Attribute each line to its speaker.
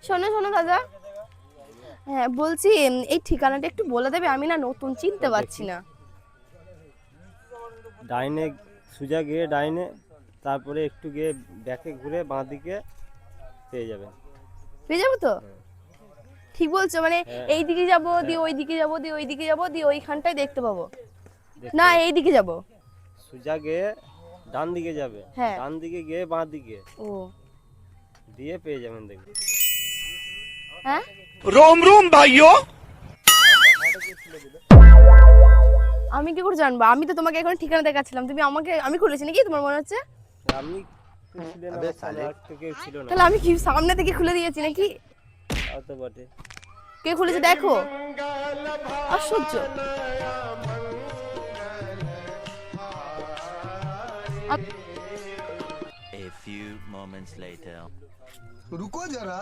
Speaker 1: শোনো শোনো দাদা, হ্যাঁ বলছি এই ঠিকানাটা একটু বলে দেবে, আমি না নতুন চিনতে পারছি না।
Speaker 2: ডাইনে সোজা গিয়ে ডাইনে, তারপরে একটু গিয়ে ব্যাকে ঘুরে বাঁ দিকে পেয়ে যাবেন।
Speaker 1: পেয়ে যাবো তো?
Speaker 2: হ্যাঁ।
Speaker 1: ঠিক বলছো মানে
Speaker 2: হ্যাঁ,
Speaker 1: এই দিকে যাবো
Speaker 2: হ্যাঁ,
Speaker 1: দিয়ে ওই দিকে যাবো দিয়ে ওই দিকে যাবো দিয়ে ওইখানটায় দেখতে পাবো?
Speaker 2: দেখতে
Speaker 1: না
Speaker 2: পাবেন।
Speaker 1: এই দিকে যাবো।
Speaker 2: সোজা গিয়ে ডান দিকে যাবে,
Speaker 1: হ্যাঁ।
Speaker 2: ডান দিকে গিয়ে বাঁ দিকে
Speaker 1: ও
Speaker 2: দিয়ে পেয়ে যাবেন, দেখবেন।
Speaker 1: হ্যাঁ,
Speaker 3: रोम रोम भाइयों।
Speaker 1: আমি কি করে জানবো? আমি তো তোমাকে এখন ঠিকানা দেখাচ্ছিলাম, তুমি আমাকে, আমি খুলেছি নাকি তোমার মনে হচ্ছে?
Speaker 2: আপনি তো ছিলেন আমার সামনে, আর তো কেউ ছিল না।
Speaker 1: তাহলে আমি কি সামনে থেকে খুলে দিয়েছি নাকি?
Speaker 2: তাও তো বটে।
Speaker 1: কে খুলেছে দেখো, আশ্চর্য।
Speaker 4: A few moments later.
Speaker 5: रुको जरा।